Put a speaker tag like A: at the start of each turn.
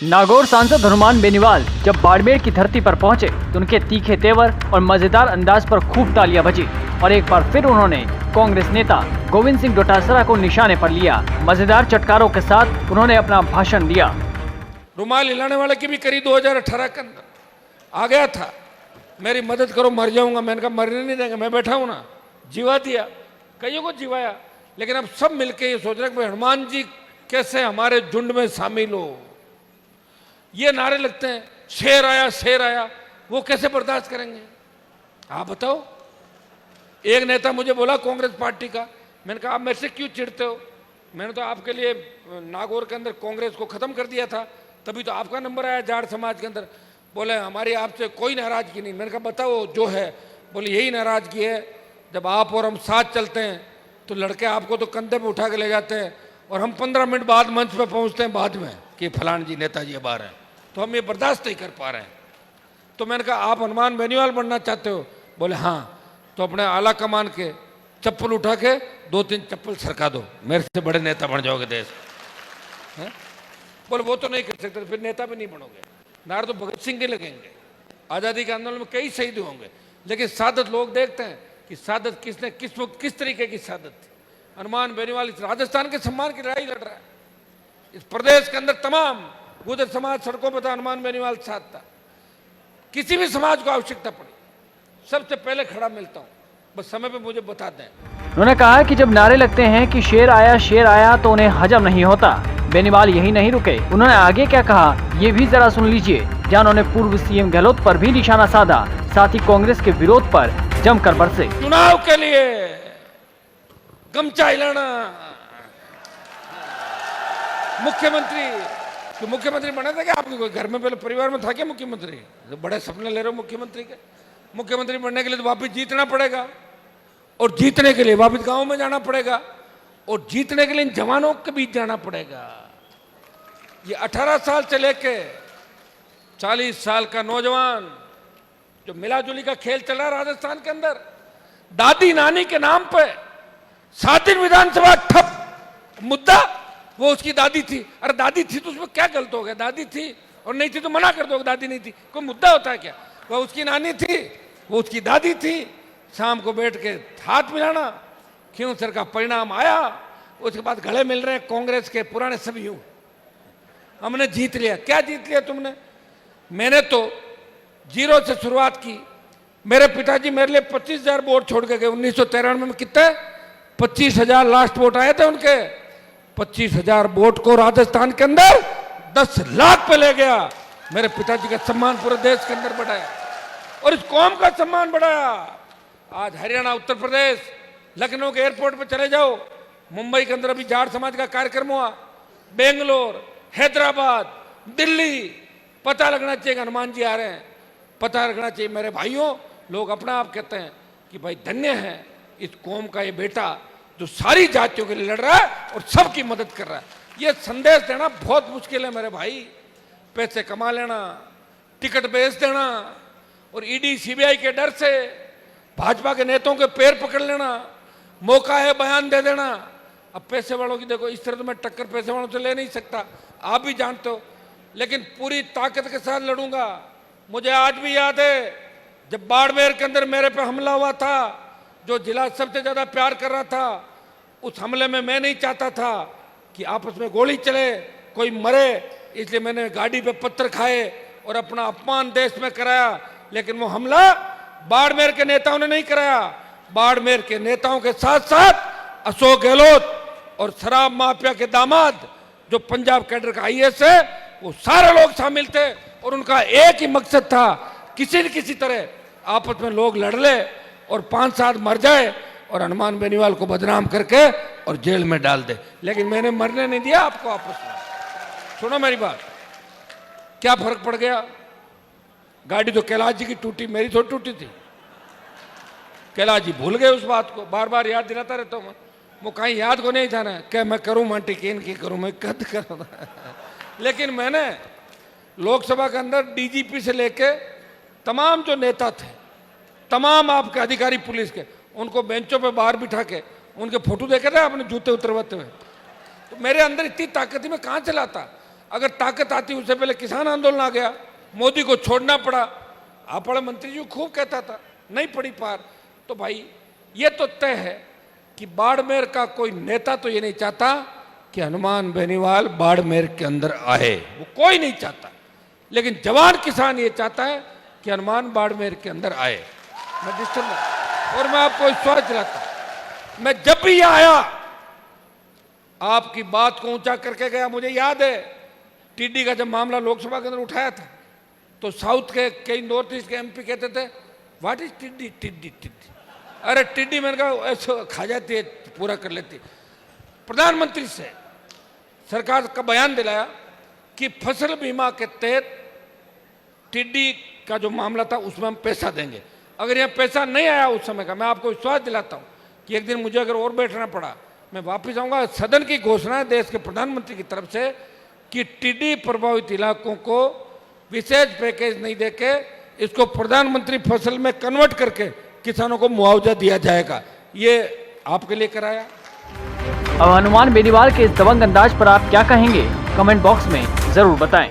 A: नागौर सांसद हनुमान बेनीवाल जब बाड़मेर की धरती पर पहुंचे तो उनके तीखे तेवर और मजेदार अंदाज पर खूब तालियां बजी और एक बार फिर उन्होंने कांग्रेस नेता गोविंद सिंह डोटासरा को निशाने पर लिया। मजेदार चटकारों के साथ उन्होंने अपना भाषण दिया।
B: रुमाल हिलाने वाले की भी करी 2018 के अंदर आ गया था, मेरी मदद करो मर जाऊंगा। मैंने कहा मरने नहीं देंगे, मैं बैठा हूं ना। जीवा दिया, कईयों को जीवाया, लेकिन अब सब मिलके ये सोच रहे कि हनुमान जी कैसे हमारे झुंड में शामिल हो। ये नारे लगते हैं शेर आया शेर आया, वो कैसे बर्दाश्त करेंगे आप बताओ। एक नेता मुझे बोला कांग्रेस पार्टी का, मैंने कहा आप मेरे से क्यों चिढ़ते हो, मैंने तो आपके लिए नागौर के अंदर कांग्रेस को खत्म कर दिया था, तभी तो आपका नंबर आया जाट समाज के अंदर। बोले हमारी आपसे कोई नाराजगी नहीं। मैंने कहा बताओ जो है। बोले यही नाराजगी है, जब आप और हम साथ चलते हैं तो लड़के आपको तो कंधे पे उठा के ले जाते हैं और हम 15 मिनट बाद मंच पे पहुंचते हैं बाद में कि फलान जी नेताजी बाहर हैं, तो हम ये बर्दाश्त नहीं कर पा रहे हैं। तो मैंने कहा आप हनुमान बेनीवाल बनना चाहते हो? बोले हाँ। तो अपने आला कमान के चप्पल उठा के 2-3 चप्पल सरका दो, मेरे से बड़े नेता बन जाओगे देश। बोले वो तो नहीं कर सकते, फिर नेता भी नहीं बनोगे। नारे तो भगत सिंह के लगेंगे, आज़ादी के आंदोलन में कई शहीद होंगे, लेकिन सादत लोग देखते हैं कि सादत किसने किस तरीके की सादत थी। हनुमान बेनीवाल इस राजस्थान के सम्मान की लड़ाई लड़ रहा है। इस प्रदेश के अंदर तमाम गुर्जर समाज सड़कों पर था, हनुमान बेनीवाल साथ था। किसी भी समाज को आवश्यकता पड़ी सबसे पहले खड़ा मिलता हूं, बस समय पे मुझे बता दें।
A: उन्होंने कहा कि जब नारे लगते हैं कि शेर आया तो उन्हें हजम नहीं होता। बेनीवाल यही नहीं रुके, उन्होंने आगे क्या कहा ये भी जरा सुन लीजिए, जहां उन्होंने पूर्व सीएम गहलोत पर भी निशाना साधा, साथ ही कांग्रेस के विरोध पर जमकर बरसे।
B: चुनाव के लिए गमछा हिलाना, मुख्यमंत्री बना था क्या आपके कोई घर में? पहले परिवार में था क्या मुख्यमंत्री? तो बड़े सपने ले रहे हो मुख्यमंत्री के। मुख्यमंत्री बनने के लिए तो वापिस जीतना पड़ेगा, और जीतने के लिए वापिस गांव में जाना पड़ेगा, और जीतने के लिए इन जवानों के बीच जाना पड़ेगा। ये 18 साल से लेके 40 साल का नौजवान जो मिलाजुली का खेल चल रहा है राजस्थान के अंदर, दादी नानी के नाम पे 7 दिन विधानसभा ठप। मुद्दा वो उसकी दादी थी। अरे दादी थी तो उसमें क्या गलत हो गया? दादी थी और नहीं थी तो मना कर दो, दादी नहीं थी, कोई मुद्दा होता है क्या? वह उसकी नानी थी, वो उसकी दादी थी। शाम को बैठ के हाथ मिलाना, क्यों सर का परिणाम आया। उसके बाद गले मिल रहे हैं कांग्रेस के पुराने सभी यूं। हमने जीत लिया। क्या जीत लिया तुमने? मैंने तो 0 से शुरुआत की। मेरे पिताजी मेरे लिए 25,000 वोट छोड़ के गए 1993 में। कितने? 25,000 लास्ट वोट आए थे उनके। 25,000 वोट को राजस्थान के अंदर 10 लाख पे ले गया। मेरे पिताजी का सम्मान पूरे देश के अंदर बढ़ाया और इस कौम का सम्मान बढ़ाया। आज हरियाणा, उत्तर प्रदेश, लखनऊ के एयरपोर्ट पे चले जाओ, मुंबई के अंदर अभी जाट समाज का कार्यक्रम हुआ, बेंगलोर, हैदराबाद, दिल्ली, पता लगना चाहिए कि हनुमान जी आ रहे हैं। पता लगना चाहिए मेरे भाइयों, लोग अपना आप कहते हैं कि भाई धन्य है इस कौम का ये बेटा जो सारी जातियों के लिए लड़ रहा है और सबकी मदद कर रहा है। ये संदेश देना बहुत मुश्किल है मेरे भाई। पैसे कमा लेना, टिकट बेच देना और ईडी सीबीआई के डर से भाजपा के नेताओं के पैर पकड़ लेना, मौका है बयान दे देना। अब पैसे वालों की देखो, इस तरह तो मैं टक्कर पैसे वालों से ले नहीं सकता, आप भी जानते हो, लेकिन पूरी ताकत के साथ लड़ूंगा। मुझे आज भी याद है जब बाड़मेर के अंदर मेरे पे हमला हुआ था, जो जिला सबसे ज्यादा प्यार कर रहा था, उस हमले में मैं नहीं चाहता था कि आपस में गोली चले, कोई मरे, इसलिए मैंने गाड़ी पे पत्थर खाए और अपना अपमान देश में कराया। लेकिन वो हमला बाड़मेर के नेताओं ने नहीं कराया। बाड़मेर के नेताओं के साथ साथ अशोक गहलोत और शराब माफिया के दामाद जो पंजाब कैडर का आईएएस है, वो सारे लोग शामिल थे और उनका एक ही मकसद था, किसी न किसी तरह आपस में लोग लड़ ले और 5-7 मर जाए और हनुमान बेनीवाल को बदनाम करके और जेल में डाल दे। लेकिन मैंने मरने नहीं दिया आपको आपस में। सुनो मेरी बात, क्या फर्क पड़ गया? गाड़ी तो कैलाश जी की टूटी, मेरी थोड़ी टूटी थी। कैलाश जी भूल गए उस बात को, बार बार याद दिलाता रहता हूँ। वो कहीं याद को नहीं जाना है क्या मैं करूँ मांटी केन की करूँ, मैं कद करूँ। लेकिन मैंने लोकसभा के अंदर डीजीपी से लेके तमाम जो नेता थे, तमाम आपके अधिकारी पुलिस के, उनको बेंचों पे बाहर बिठा के उनके फोटो देखे थे आपने जूते उतरवाते हुए। तो मेरे अंदर इतनी ताकत थी, मैं कहाँ चलाता। अगर ताकत आती उससे पहले किसान आंदोलन आ गया, मोदी को छोड़ना पड़ा। आप बड़ा मंत्री जी खूब कहता था नहीं पड़ी पार। तो भाई ये तो तय है कि बाड़मेर का कोई नेता तो ये नहीं चाहता कि हनुमान बेनीवाल बाड़मेर के अंदर आए, वो कोई नहीं चाहता। लेकिन जवान किसान ये चाहता है कि हनुमान बाड़मेर के अंदर आए। मैं डिस्टर्ब और मैं आपको विश्वास दिलाता हूं, मैं जब भी यहाँ आया आपकी बात को ऊंचा करके गया। मुझे याद है टिड्डी का जब मामला लोकसभा के अंदर उठाया था तो साउथ के कई नॉर्थ ईस्ट के एमपी कहते थे व्हाट इज टिड्डी टिड्डी टिड्डी। अरे टिड्डी मैंने कहा ऐसे खा जाती है, पूरा कर लेती है। प्रधानमंत्री से सरकार का बयान दिलाया कि फसल बीमा के तहत टिड्डी का जो मामला था उसमें हम पैसा देंगे। अगर यह पैसा नहीं आया उस समय का, मैं आपको विश्वास दिलाता हूं कि एक दिन मुझे अगर और बैठना पड़ा मैं वापस आऊंगा। सदन की घोषणा है देश के प्रधानमंत्री की तरफ से कि टिड्डी प्रभावित इलाकों को विशेष पैकेज नहीं देके इसको प्रधानमंत्री फसल में कन्वर्ट करके किसानों को मुआवजा दिया जाएगा। ये आपके लिए कराया।
A: अब हनुमान बेनीवाल के इस दबंग अंदाज पर आप क्या कहेंगे? कमेंट बॉक्स में जरूर बताएं।